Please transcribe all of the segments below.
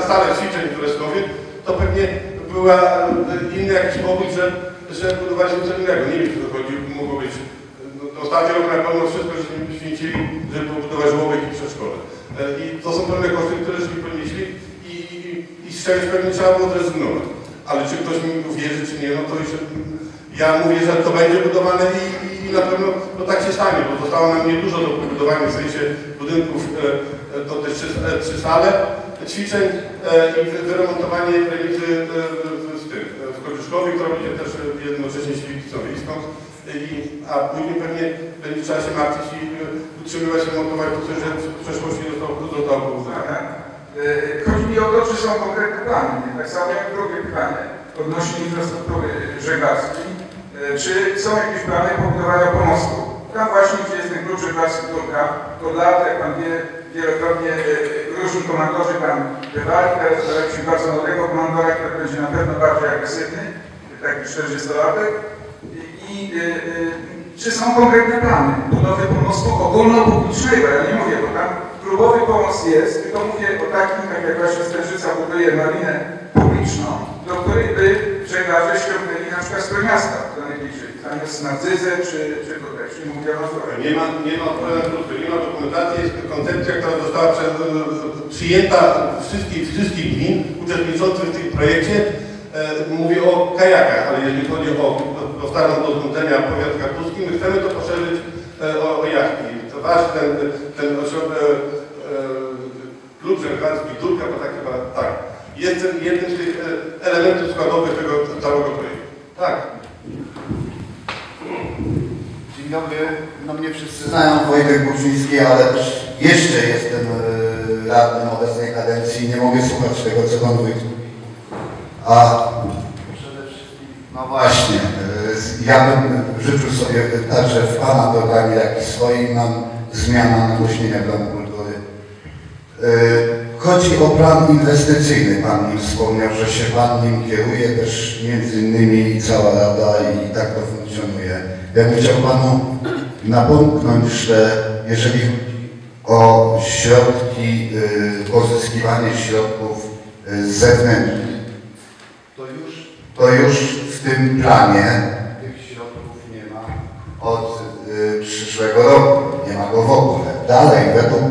salę ćwiczeń w Leszkowie, to pewnie była inny jakiś powód, że budowaliśmy co innego. Nie wiem, czy to chodzi, mogło być. Ostatni rok na pewno wszystko, żeśmy poświęcili, żeby budować żłobek i przedszkole. I to są pewne koszty, które żeśmy ponieśli i z czegoś pewnie trzeba było zrezygnować. Ale czy ktoś mi uwierzy, czy nie, no to już ja mówię, że to będzie budowane i na pewno no tak się stanie, bo zostało nam niedużo do budowania w sensie budynków, to te trzy sale ćwiczeń i wyremontowanie remizy w Kościuszkowie, która będzie też jednocześnie świetlicowiską. A później pewnie będzie trzeba się martwić i utrzymywać i montować to, co już w przeszłości zostało pobudowane. Chodzi mi o to, czy są konkretne plany. Tak samo jak drugie pytanie odnośnie infrastruktury żeglarskiej. Czy są jakieś plany pobudowania pomostu? Tam właśnie, gdzie jest ten klucz żeglarski Turka, to lat, jak pan wie, wielokrotnie różni komandorzy tam bywali, teraz pojawi się bardzo nowego komandora, który będzie na pewno bardziej agresywny, taki 40-latek. Czy są konkretne plany budowy pomostu ogólnopublicznego? Ja nie mówię, bo tam klubowy pomost jest, tylko mówię o takim, tak jak właśnie Stężyca buduje marinę publiczną, do której by żeglarze ściągnęli na przykład z Trójmiasta, do najbliżej. Tam jest Narcyzę, czy tutaj, czy mówię o Mazurach. Nie ma dokumentacji, jest koncepcja, która została przyjęta wszystkich gmin uczestniczących w tym projekcie. Mówię o kajakach, ale jeżeli chodzi o powtarzam do znudzenia powiat kartuski, my chcemy to poszerzyć o jachty. To wasz ten klub żeglarski Turka, bo tak chyba tak, jest jednym z tych elementów składowych tego całego projektu. Tak. Dzień dobry. No mnie wszyscy znają, Wojtek Buczyński, ale też jeszcze jestem radnym obecnej kadencji. Nie mogę słuchać tego, co pan Wójt mówi. A przede wszystkim, no właśnie, ja bym życzył sobie także w pana programie, jak i swoim nam zmiana nagłośnienia planu kultury. Chodzi o plan inwestycyjny. Pan mi wspomniał, że się pan nim kieruje, też między innymi cała Rada i tak to funkcjonuje. Ja bym chciał panu napomknąć, że jeżeli chodzi o środki, pozyskiwanie środków zewnętrznych, to już w tym planie tych środków nie ma od przyszłego roku. Nie ma go w ogóle. Dalej, według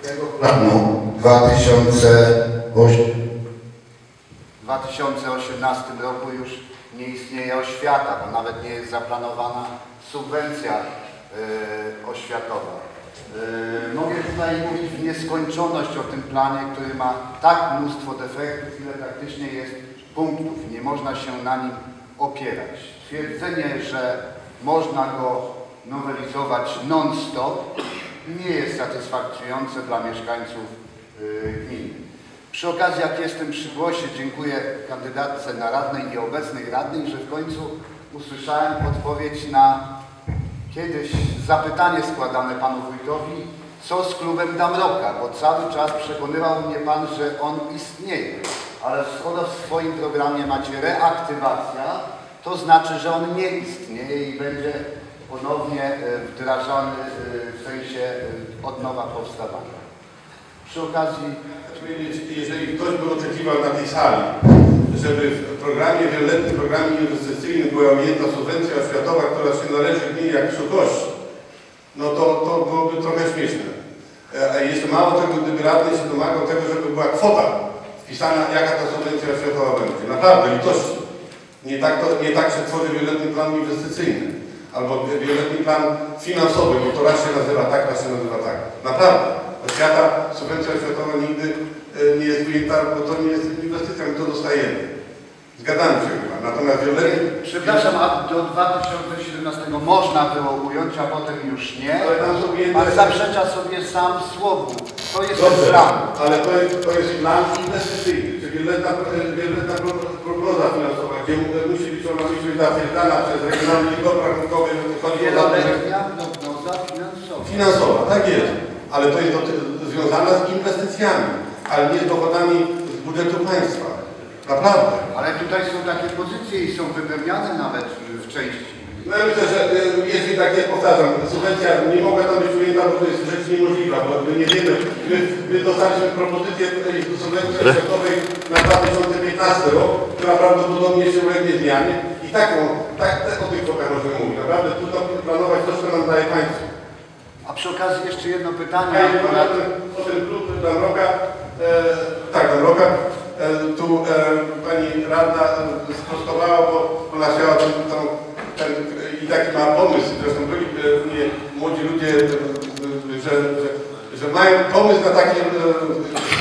tego planu w 2018 roku już nie istnieje oświata, bo nawet nie jest zaplanowana subwencja oświatowa. Mogę tutaj mówić w nieskończoność o tym planie, który ma tak mnóstwo defektów, ile praktycznie jest punktów i nie można się na nim opierać. Twierdzenie, że można go nowelizować non-stop, nie jest satysfakcjonujące dla mieszkańców gminy. Przy okazji, jak jestem przy głosie, dziękuję kandydatce na radnej i obecnej radnej, że w końcu usłyszałem odpowiedź na kiedyś zapytanie składane panu wójtowi, co z klubem Damroka, bo cały czas przekonywał mnie pan, że on istnieje. Ale skoro w swoim programie macie reaktywacja, to znaczy, że on nie istnieje i będzie ponownie wdrażany w sensie od nowa powstawania. Przy okazji, jeżeli ktoś by oczekiwał na tej sali, żeby w programie, wieloletnim programie inwestycyjnym była ujęta subwencja oświatowa, która się należy gminie jak wysokości, no to byłoby trochę śmieszne. A jeszcze mało tego, gdyby radny się domagał tego, żeby była kwota wpisana, jaka ta subwencja oświatowa będzie. Naprawdę, litości. Nie tak się tworzy wieloletni plan inwestycyjny. Albo wieloletni plan finansowy, bo to raz się nazywa tak, raz się nazywa tak. Naprawdę. Oświata, subwencja oświatowa nigdy nie jest ujęta, bo to nie jest inwestycja, my to dostajemy. Zgadzamy się chyba. Natomiast wieloletni... Przepraszam, a do 2017 można było ująć, a potem już nie. Pan zaprzecza sobie sam słowu. To jest plan. Ale to jest plan inwestycyjny, czyli wieloletna prognoza finansowa, gdzie musi być zatwierdzana przez Regionalny Izbor Rachunkowy. Wieloletnia prognoza finansowa. Finansowa, tak jest. Ale to jest związana z inwestycjami, ale nie z dochodami z budżetu państwa. Naprawdę. Ale tutaj są takie pozycje i są wypełniane nawet w części. No ja myślę, że jeśli tak nie powtarzam, subwencja nie mogła tam być ujęta, bo to jest rzecz niemożliwa, bo nie wiemy, my dostaliśmy propozycję subwencji oświatowej na 2015 rok, która prawdopodobnie się ulegnie zmianie i tak o tych kwotach możemy mówić. Naprawdę trudno planować to, co nam daje państwo. A przy okazji jeszcze jedno pytanie. O ten klub Damroka, tak, Damroka, tu pani radna sprostowała, bo ona chciała i taki ma pomysł, zresztą byli młodzi ludzie, że mają pomysł na takie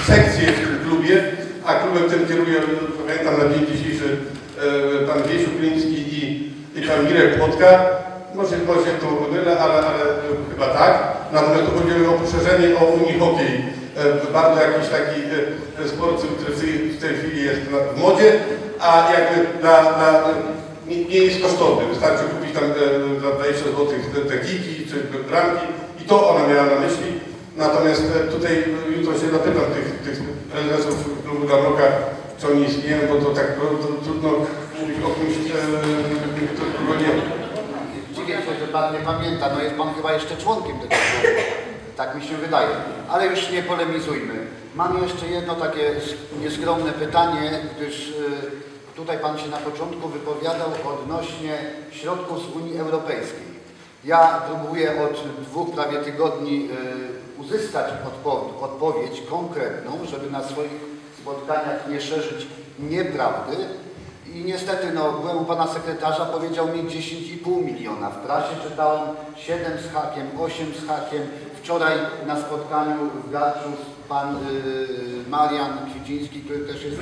sekcje w tym klubie, a klubem tym kieruje, pamiętam na dzień dzisiejszy, pan Wiesiu Kliński i pan Mirek Płotka. Może tu mylę, ale chyba tak. Natomiast tu chodzi o poszerzenie o unihokej. Bardzo jakiś taki sport, który w tej chwili jest w modzie, a jakby nie jest kosztowny. Wystarczy kupić tam za 20 zł te kiki czy bramki i to ona miała na myśli. Natomiast tutaj jutro się zapytam tych prezesów klubu Damroka, czy oni istnieją, bo to tak trudno mówić o kimś, którego nie ma. Dziwię się, że pan nie pamięta, no jest pan chyba jeszcze członkiem tego klubu. Tak mi się wydaje. Ale już nie polemizujmy. Mam jeszcze jedno takie nieskromne pytanie, gdyż tutaj pan się na początku wypowiadał odnośnie środków z Unii Europejskiej. Ja próbuję od prawie 2 tygodni uzyskać odpowiedź konkretną, żeby na swoich spotkaniach nie szerzyć nieprawdy. I niestety, no, byłem u pana sekretarza, powiedział mi 10,5 miliona. W prasie czytałem 7 z hakiem, 8 z hakiem. Wczoraj na spotkaniu w Garczu pan Marian Kwieciński, który też jest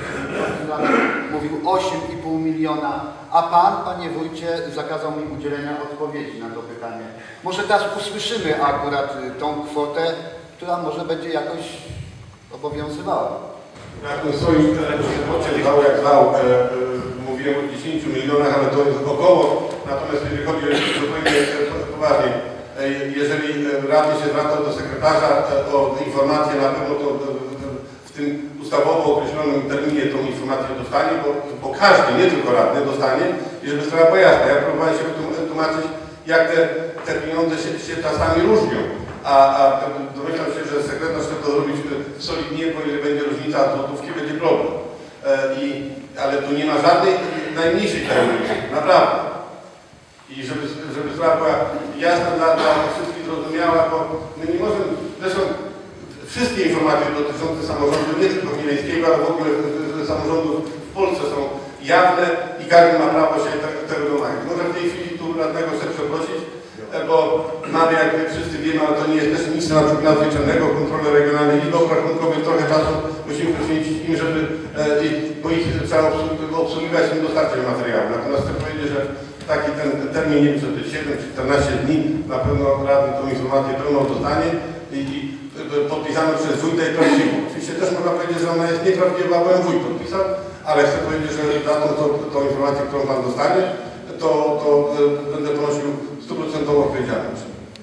mówił 8,5 miliona. A pan, panie wójcie, zakazał mi udzielenia odpowiedzi na to pytanie. Może teraz usłyszymy akurat tą kwotę, która może będzie jakoś obowiązywała. Jak swoim zwał, jak zwał, mówiłem o 10 milionach, ale to jest około. Natomiast jeżeli chodzi o zupełnie poważnie, jeżeli radny się zwraca do sekretarza o informację, na pewno to w tym ustawowo określonym terminie tą informację dostanie, bo każdy, nie tylko radny, dostanie i żeby sprawa była jasna. Ja próbowałem się wytłumaczyć, jak te pieniądze się czasami różnią. A domyślam się, że sekretarz chce to zrobić solidnie, bo jeżeli będzie różnica złotówki, będzie problem. Ale tu nie ma żadnej najmniejszej tajemnicy, naprawdę. I żeby sprawa była jasna dla wszystkich, zrozumiała, bo my nie możemy, zresztą wszystkie informacje dotyczące samorządu, nie tylko Chmieleńskiego, ale w ogóle samorządów w Polsce są jawne i każdy ma prawo się tego domagać. Może w tej chwili tu radnego chcę przeprosić, bo mamy, jak wszyscy wiemy, ale to nie jest też nic nadzwyczajnego, kontrole regionalnej i obrachunkowych, trochę czasu musimy poświęcić im, żeby, bo ich trzeba obsługiwać, im dostarczyć materiału. Natomiast chcę powiedzieć, że taki ten termin, nie wiem, czy to jest 7 czy 14 dni, na pewno radny tą informację pełną dostanie i podpisano przez wójta i prawdziwą. Oczywiście też można powiedzieć, że ona jest nieprawdziwa, bo ją wójt podpisał, ale chcę powiedzieć, że za tą informację, którą pan dostanie, to będę ponosił 100% odpowiedzialność.